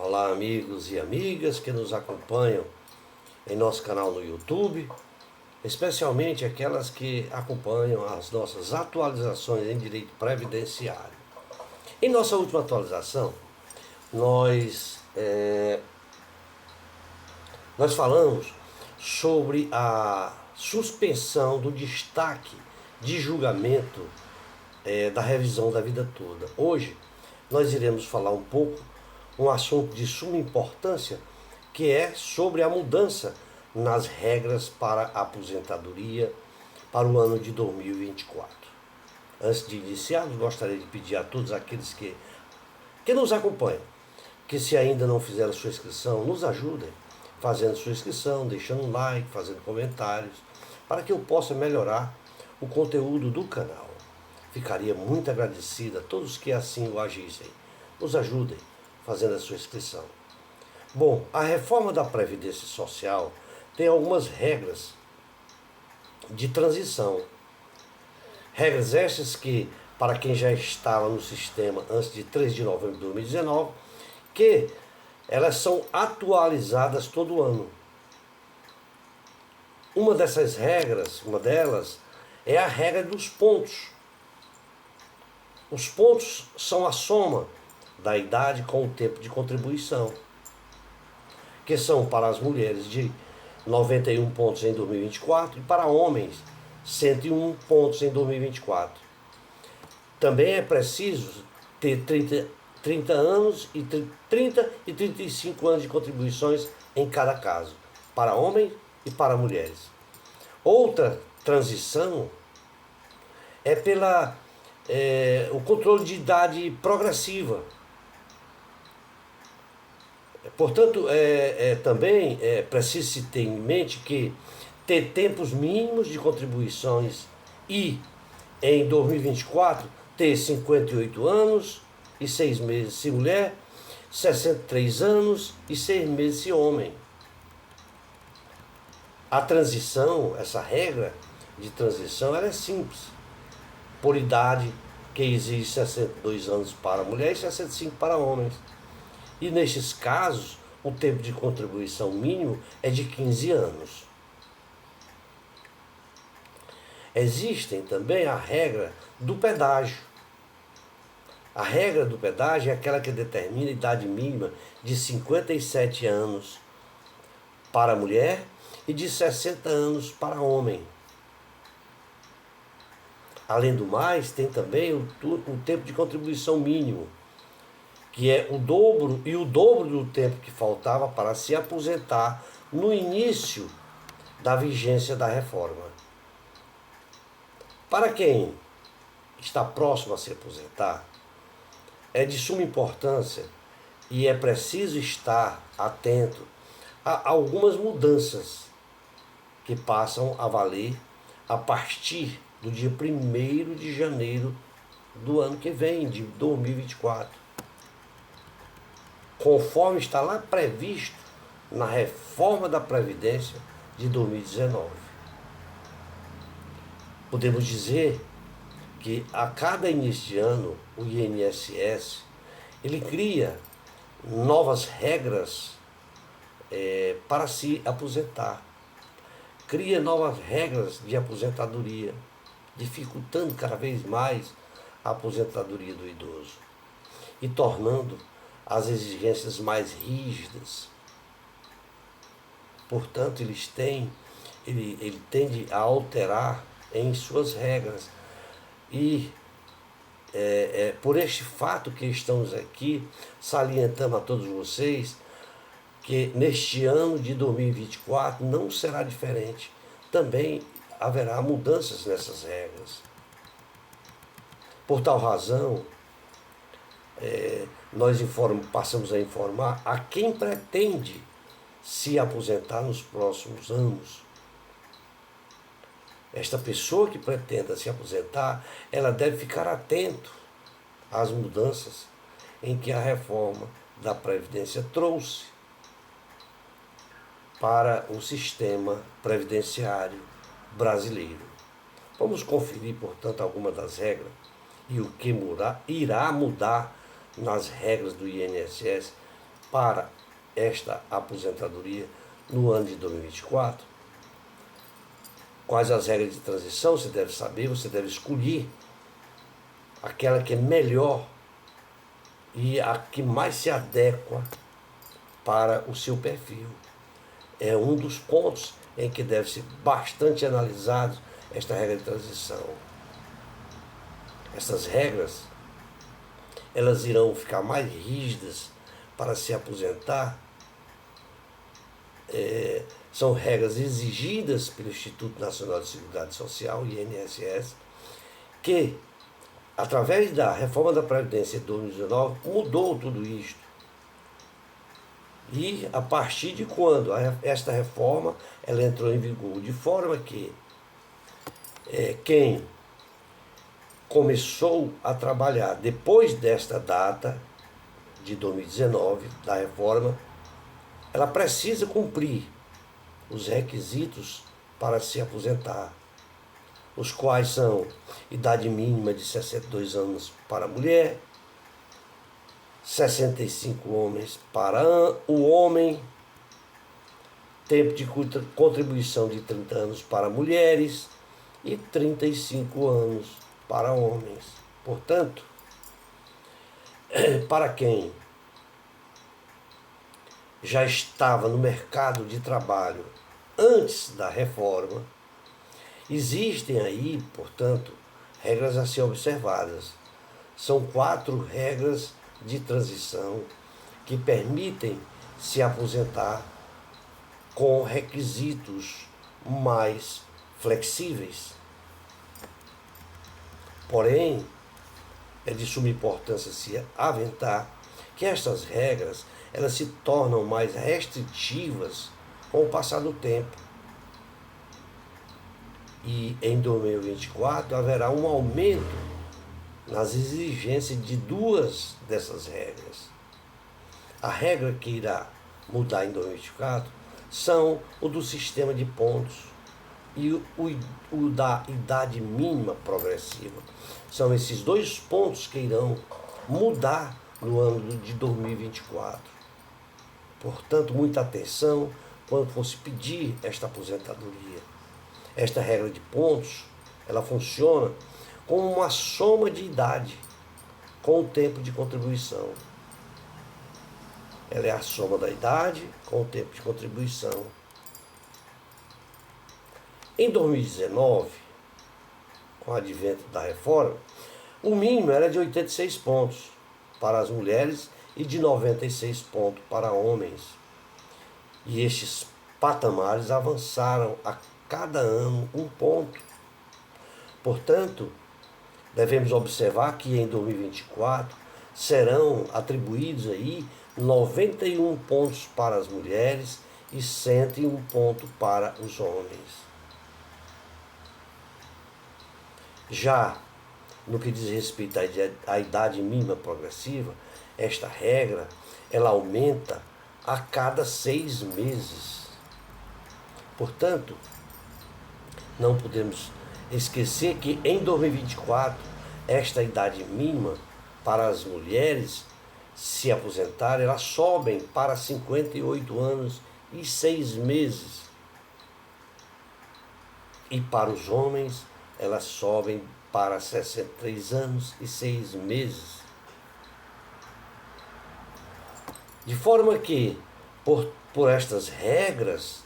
Olá, amigos e amigas que nos acompanham em nosso canal no YouTube, especialmente aquelas que acompanham as nossas atualizações em direito previdenciário. Em nossa última atualização, nós falamos sobre a suspensão do destaque de julgamento da revisão da vida toda. Hoje, nós iremos falar um assunto de suma importância, que é sobre a mudança nas regras para a aposentadoria para o ano de 2024. Antes de iniciarmos, gostaria de pedir a todos aqueles que nos acompanham, que se ainda não fizeram sua inscrição, nos ajudem fazendo sua inscrição, deixando um like, fazendo comentários, para que eu possa melhorar o conteúdo do canal. Ficaria muito agradecido a todos que assim o agissem. Nos ajudem fazendo a sua inscrição. Bom, a reforma da Previdência Social tem algumas regras de transição. Regras essas que, para quem já estava no sistema antes de 3 de novembro de 2019, que elas são atualizadas todo ano. Uma delas, é a regra dos pontos. Os pontos são a soma da idade com o tempo de contribuição, que são para as mulheres de 91 pontos em 2024 e para homens 101 pontos em 2024. Também é preciso ter 30 anos e 30 e 35 anos de contribuições em cada caso, para homens e para mulheres. Outra transição é o controle de idade progressiva. Portanto, também é preciso se ter em mente que ter tempos mínimos de contribuições e, em 2024, ter 58 anos e 6 meses se mulher, 63 anos e 6 meses se homem. A transição, essa regra de transição, ela é simples. Por idade, que exige 62 anos para mulher e 65 para homens. E nestes casos, o tempo de contribuição mínimo é de 15 anos. Existem também a regra do pedágio. A regra do pedágio é aquela que determina a idade mínima de 57 anos para mulher e de 60 anos para homem. Além do mais, tem também o tempo de contribuição mínimo, que é o dobro do tempo que faltava para se aposentar no início da vigência da reforma. Para quem está próximo a se aposentar, é de suma importância e é preciso estar atento a algumas mudanças que passam a valer a partir do dia 1º de janeiro do ano que vem, de 2024. Conforme está lá previsto na reforma da Previdência de 2019. Podemos dizer que a cada início de ano, o INSS, ele cria novas regras para se aposentar. Cria novas regras de aposentadoria, dificultando cada vez mais a aposentadoria do idoso e tornando as exigências mais rígidas. Portanto, ele tende a alterar em suas regras. E por este fato que estamos aqui salientando a todos vocês, que neste ano de 2024 não será diferente. Também haverá mudanças nessas regras. Por tal razão, nós passamos a informar a quem pretende se aposentar nos próximos anos. Esta pessoa que pretenda se aposentar, ela deve ficar atento às mudanças em que a reforma da Previdência trouxe para o sistema previdenciário brasileiro. Vamos conferir, portanto, algumas das regras e o que irá mudar nas regras do INSS para esta aposentadoria no ano de 2024. Quais as regras de transição? Você deve saber, você deve escolher aquela que é melhor e a que mais se adequa para o seu perfil. É um dos pontos em que deve ser bastante analisado esta regra de transição. Essas regras, elas irão ficar mais rígidas para se aposentar. São regras exigidas pelo Instituto Nacional de Seguridade Social, INSS, que, através da reforma da Previdência de 2019, mudou tudo isto. E a partir de quando esta reforma ela entrou em vigor, de forma que quem começou a trabalhar depois desta data de 2019, da reforma, ela precisa cumprir os requisitos para se aposentar, os quais são idade mínima de 62 anos para a mulher, 65 homens para o homem, tempo de contribuição de 30 anos para mulheres e 35 anos para homens. Portanto, para quem já estava no mercado de trabalho antes da reforma, existem aí, portanto, regras a ser observadas. São 4 regras de transição que permitem se aposentar com requisitos mais flexíveis. Porém, é de suma importância se aventar que estas regras elas se tornam mais restritivas com o passar do tempo. E em 2024 haverá um aumento nas exigências de 2 dessas regras. A regra que irá mudar em 2024 são o do sistema de pontos e o da idade mínima progressiva. São esses 2 pontos que irão mudar no ano de 2024. Portanto, muita atenção quando for se pedir esta aposentadoria. Esta regra de pontos, ela funciona como uma soma de idade com o tempo de contribuição. Ela é a soma da idade com o tempo de contribuição. Em 2019, com o advento da reforma, o mínimo era de 86 pontos para as mulheres e de 96 pontos para homens. E estes patamares avançaram a cada ano 1 ponto. Portanto, devemos observar que em 2024 serão atribuídos aí 91 pontos para as mulheres e 101 pontos para os homens. Já no que diz respeito à idade mínima progressiva, esta regra ela aumenta a cada 6 meses. Portanto, não podemos esquecer que em 2024 esta idade mínima para as mulheres se aposentarem, elas sobem para 58 anos e 6 meses. E para os homens, elas sobem para 63 anos e 6 meses. De forma que, por estas regras,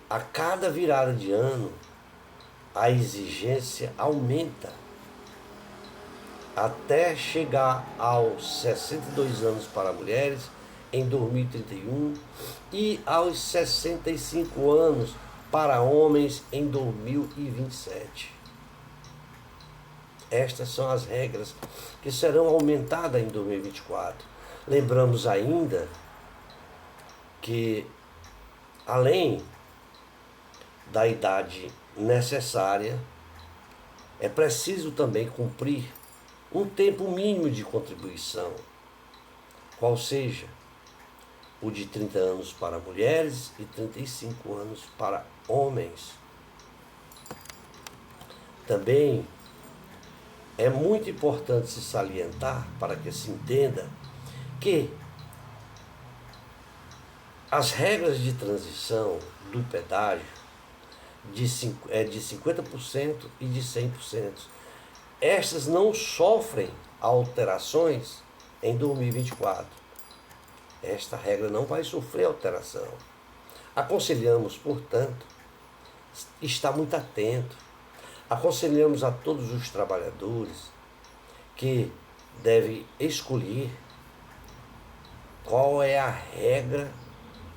a cada virada de ano, a exigência aumenta até chegar aos 62 anos para mulheres em 2031 e aos 65 anos para homens em 2027. Estas são as regras que serão aumentadas em 2024. Lembramos ainda que, além da idade necessária, é preciso também cumprir um tempo mínimo de contribuição, qual seja o de 30 anos para mulheres e 35 anos para homens. Também é muito importante se salientar para que se entenda que As regras de transição do pedágio é de 50% e de 100%. Estas não sofrem alterações em 2024. Esta regra não vai sofrer alteração. Aconselhamos, portanto, estar muito atento. Aconselhamos a todos os trabalhadores que devem escolher qual é a regra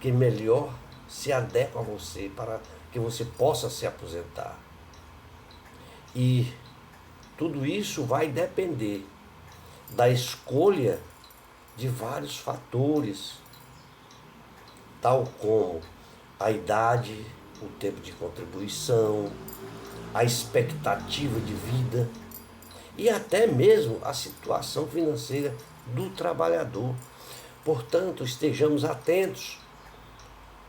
que melhor se adequa a você para que você possa se aposentar. E tudo isso vai depender da escolha de vários fatores, tal como a idade, o tempo de contribuição, a expectativa de vida e até mesmo a situação financeira do trabalhador. Portanto, estejamos atentos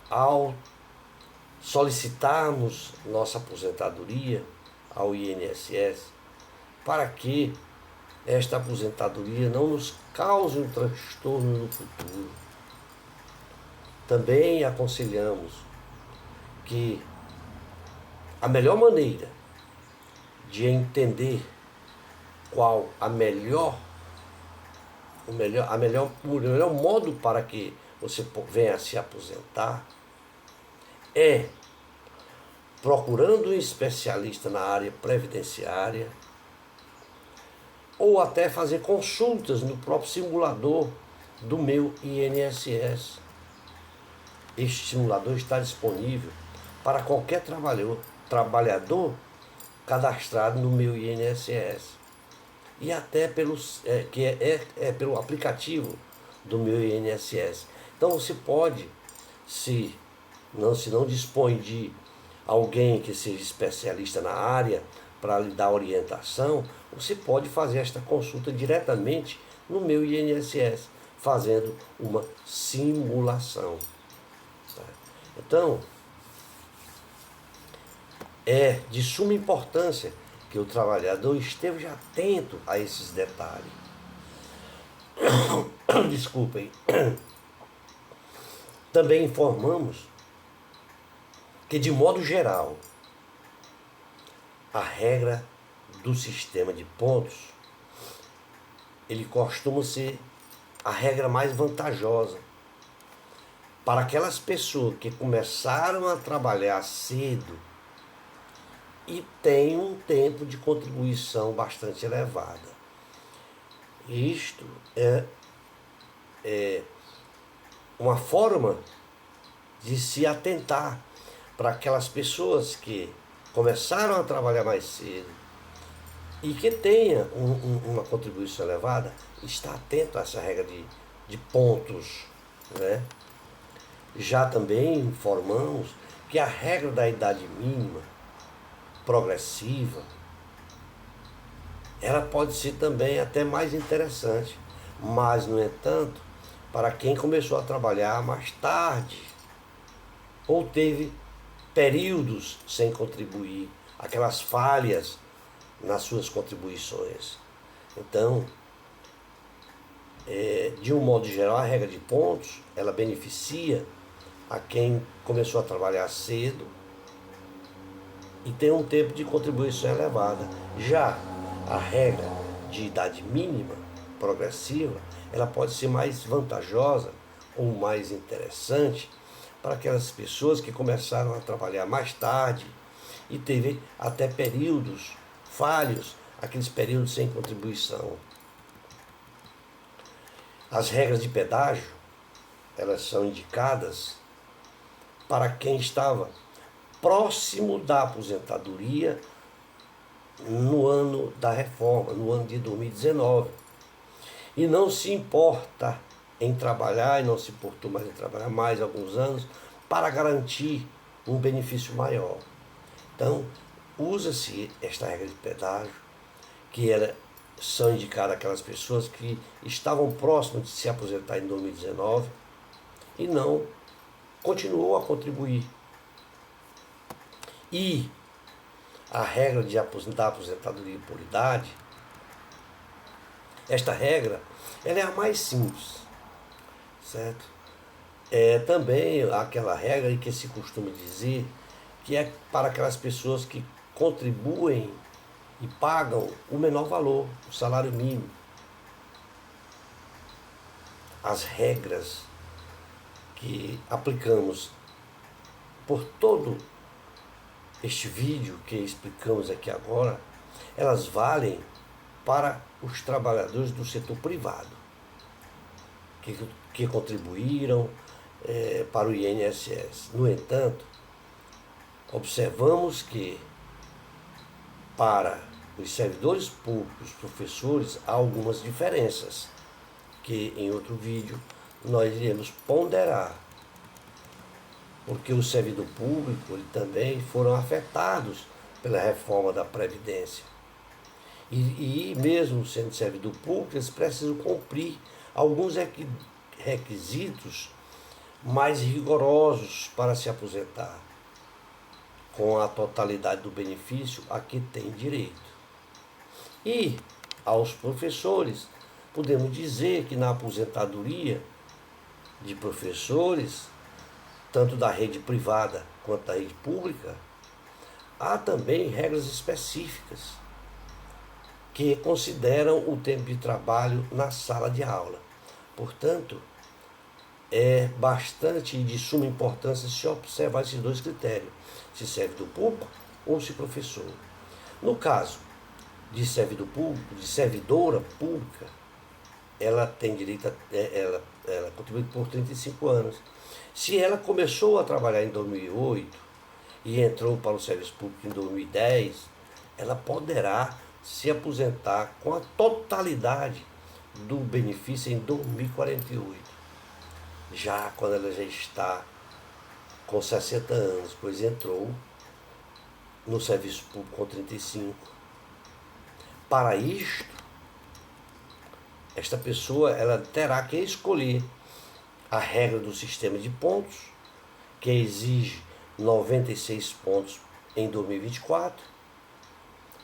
ao solicitarmos nossa aposentadoria ao INSS, para que esta aposentadoria não nos cause um transtorno no futuro. Também aconselhamos que a melhor maneira de entender qual o melhor modo para que você venha a se aposentar é procurando um especialista na área previdenciária ou até fazer consultas no próprio simulador do meu INSS. Este simulador está disponível para qualquer trabalhador cadastrado no meu INSS e até pelo aplicativo do meu INSS. Então você pode, se não dispõe de alguém que seja especialista na área para lhe dar orientação, você pode fazer esta consulta diretamente no meu INSS, fazendo uma simulação. Então, é de suma importância que o trabalhador esteja atento a esses detalhes. Desculpem. Também informamos que, de modo geral, a regra do sistema de pontos, ele costuma ser a regra mais vantajosa para aquelas pessoas que começaram a trabalhar cedo e têm um tempo de contribuição bastante elevada. Isto é uma forma de se atentar para aquelas pessoas que começaram a trabalhar mais cedo e que tenha uma contribuição elevada, está atento a essa regra de pontos, né? Já também informamos que a regra da idade mínima progressiva, ela pode ser também até mais interessante, mas, no entanto, para quem começou a trabalhar mais tarde ou teve períodos sem contribuir, aquelas falhas nas suas contribuições. Então, de um modo geral, a regra de pontos, ela beneficia a quem começou a trabalhar cedo e tem um tempo de contribuição elevada. Já a regra de idade mínima progressiva, ela pode ser mais vantajosa ou mais interessante para aquelas pessoas que começaram a trabalhar mais tarde e teve até períodos falhos, aqueles períodos sem contribuição. As regras de pedágio, elas são indicadas para quem estava próximo da aposentadoria no ano da reforma, no ano de 2019. E não se importa em trabalhar, e não se importou mais em trabalhar mais alguns anos, para garantir um benefício maior. Então, usa-se esta regra de pedágio, que são indicadas aquelas pessoas que estavam próximas de se aposentar em 2019 e não continuou a contribuir. E a regra da aposentadoria por idade, esta regra, ela é a mais simples, certo? É também aquela regra em que se costuma dizer que é para aquelas pessoas que contribuem e pagam o menor valor, o salário mínimo. As regras que aplicamos por todo este vídeo que explicamos aqui agora, elas valem para os trabalhadores do setor privado, que contribuíram para o INSS. No entanto, observamos que para os servidores públicos, professores, há algumas diferenças, que em outro vídeo nós iremos ponderar, porque o servidor público ele também foram afetados pela reforma da Previdência. E mesmo sendo servidor público, eles precisam cumprir alguns requisitos mais rigorosos para se aposentar, com a totalidade do benefício a que tem direito. E aos professores, podemos dizer que na aposentadoria de professores, tanto da rede privada quanto da rede pública, há também regras específicas que consideram o tempo de trabalho na sala de aula. Portanto, é bastante de suma importância se observar esses dois critérios, se servidor público ou se professor. No caso de servidor público, de servidora pública, ela tem direito ela contribui por 35 anos. Se ela começou a trabalhar em 2008 e entrou para o serviço público em 2010, ela poderá se aposentar com a totalidade do benefício em 2048. Já quando ela já está com 60 anos, pois entrou no serviço público com 35. Para isto, esta pessoa ela terá que escolher a regra do sistema de pontos, que exige 96 pontos em 2024,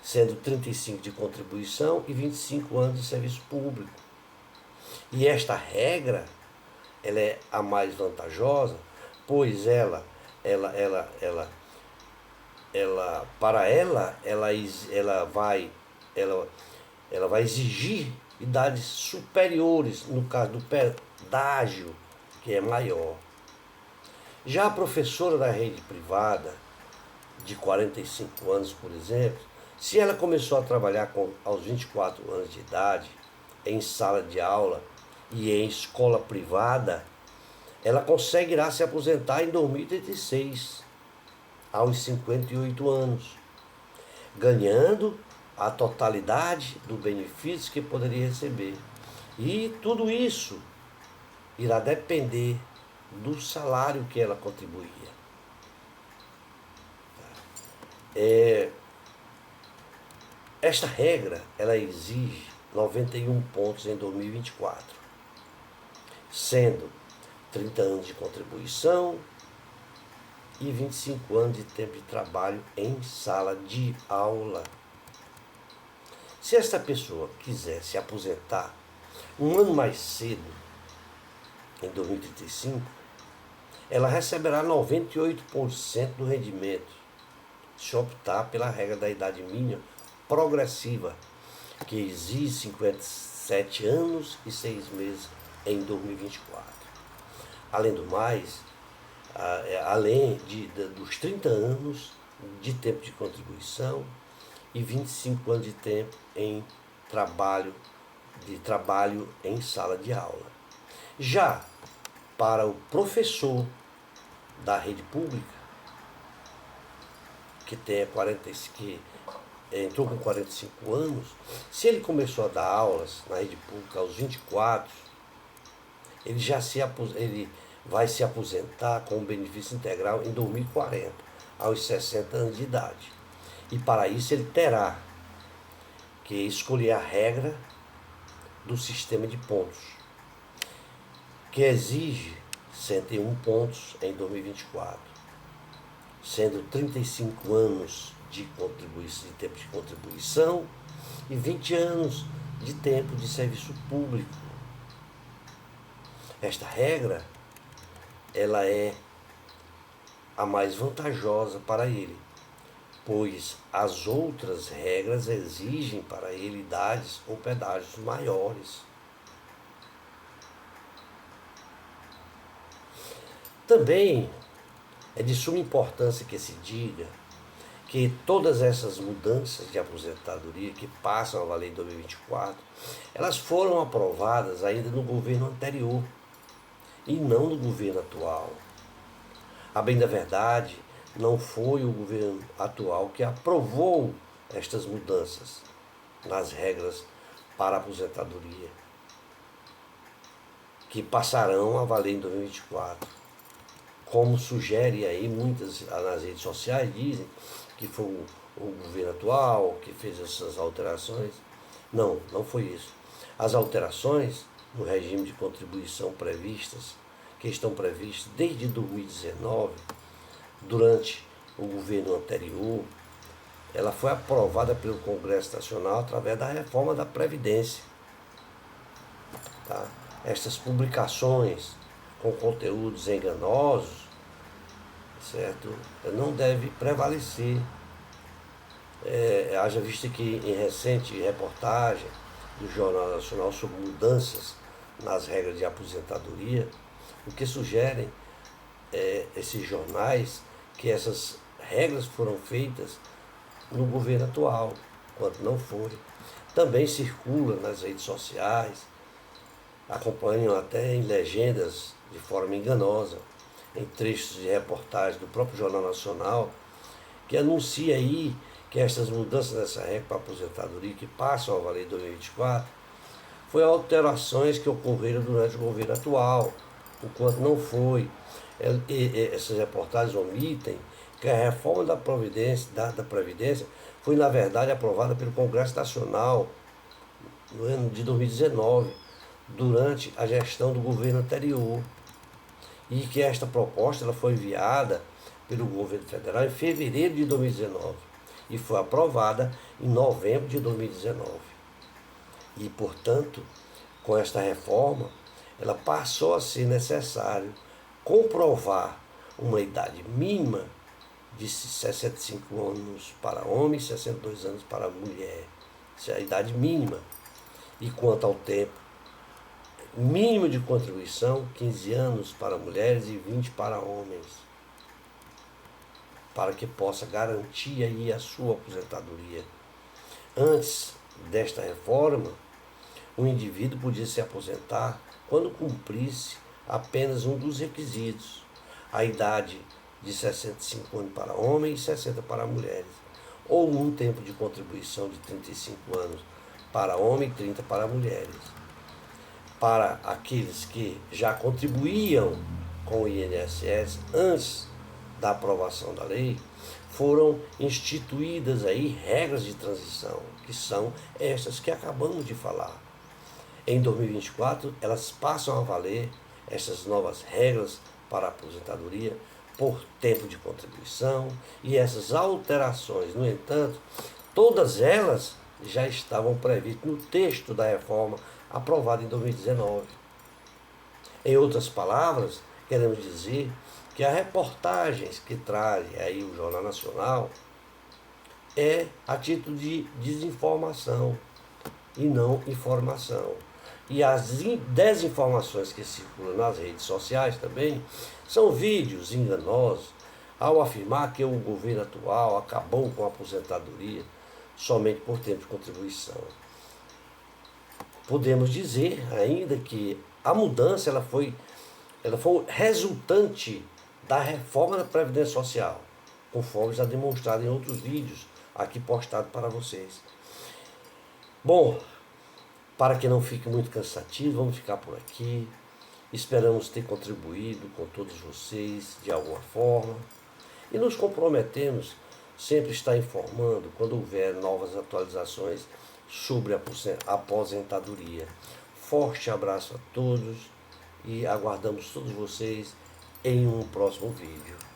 sendo 35 de contribuição e 25 anos de serviço público. E esta regra ela é a mais vantajosa, pois ela vai exigir idades superiores, no caso do pedágio, que é maior. Já a professora da rede privada, de 45 anos, por exemplo, se ela começou a trabalhar aos 24 anos de idade, em sala de aula e em escola privada, ela conseguirá se aposentar em 2036, aos 58 anos, ganhando a totalidade do benefício que poderia receber. E tudo isso irá depender do salário que ela contribuía. Esta regra ela exige 91 pontos em 2024, sendo 30 anos de contribuição e 25 anos de tempo de trabalho em sala de aula. Se esta pessoa quiser se aposentar um ano mais cedo, em 2035, ela receberá 98% do rendimento, se optar pela regra da idade mínima progressiva, que exige 57 anos e 6 meses em 2024. Além do mais, além dos 30 anos de tempo de contribuição e 25 anos de tempo em trabalho em sala de aula. Já para o professor da rede pública, que entrou com 45 anos, se ele começou a dar aulas na rede pública aos 24, ele vai se aposentar com um benefício integral em 2040, aos 60 anos de idade. E para isso ele terá que escolher a regra do sistema de pontos, que exige 101 pontos em 2024, sendo 35 anos de tempo de contribuição e 20 anos de tempo de serviço público. Esta regra ela é a mais vantajosa para ele, pois as outras regras exigem para ele idades ou pedágios maiores. Também é de suma importância que se diga que todas essas mudanças de aposentadoria que passam a valer em 2024, elas foram aprovadas ainda no governo anterior e não no governo atual. A bem da verdade, não foi o governo atual que aprovou estas mudanças nas regras para a aposentadoria, que passarão a valer em 2024. Como sugere aí muitas nas redes sociais, dizem que foi o governo atual que fez essas alterações. Não, não foi isso. As alterações no regime de contribuição que estão previstas desde 2019, durante o governo anterior, ela foi aprovada pelo Congresso Nacional através da reforma da Previdência. Tá? Estas publicações com conteúdos enganosos, certo? Não deve prevalecer. Haja vista que em recente reportagem do Jornal Nacional sobre mudanças nas regras de aposentadoria, o que sugerem esses jornais que essas regras foram feitas no governo atual, quando não foi. Também circula nas redes sociais, acompanham até em legendas de forma enganosa, em trechos de reportagem do próprio Jornal Nacional, que anuncia aí que essas mudanças nessa regra para a aposentadoria, que passam a valer em 2024, foi alterações que ocorreram durante o governo atual, enquanto não foi. Essas reportagens omitem que a reforma da Previdência foi, na verdade, aprovada pelo Congresso Nacional no ano de 2019, durante a gestão do governo anterior, e que esta proposta ela foi enviada pelo governo federal em fevereiro de 2019 e foi aprovada em novembro de 2019. E, portanto, com esta reforma, ela passou a ser necessário comprovar uma idade mínima de 65 anos para homem e 62 anos para mulher. Essa é a idade mínima. E quanto ao tempo, mínimo de contribuição, 15 anos para mulheres e 20 para homens, para que possa garantir aí a sua aposentadoria. Antes desta reforma, o indivíduo podia se aposentar quando cumprisse apenas um dos requisitos, a idade de 65 anos para homens e 60 para mulheres, ou um tempo de contribuição de 35 anos para homens e 30 para mulheres. Para aqueles que já contribuíam com o INSS antes da aprovação da lei, foram instituídas aí regras de transição, que são estas que acabamos de falar. Em 2024, elas passam a valer essas novas regras para a aposentadoria por tempo de contribuição, e essas alterações, no entanto, todas elas já estavam previstas no texto da reforma aprovada em 2019. Em outras palavras, queremos dizer que as reportagens que trazem aí o Jornal Nacional é a título de desinformação e não informação. E as desinformações que circulam nas redes sociais também são vídeos enganosos ao afirmar que o governo atual acabou com a aposentadoria somente por tempo de contribuição. Podemos dizer ainda que a mudança ela foi resultante da reforma da Previdência Social, conforme já demonstrado em outros vídeos aqui postados para vocês. Bom, para que não fique muito cansativo, vamos ficar por aqui. Esperamos ter contribuído com todos vocês de alguma forma e nos comprometemos sempre a estar informando quando houver novas atualizações sobre a aposentadoria. Forte abraço a todos e aguardamos todos vocês em um próximo vídeo.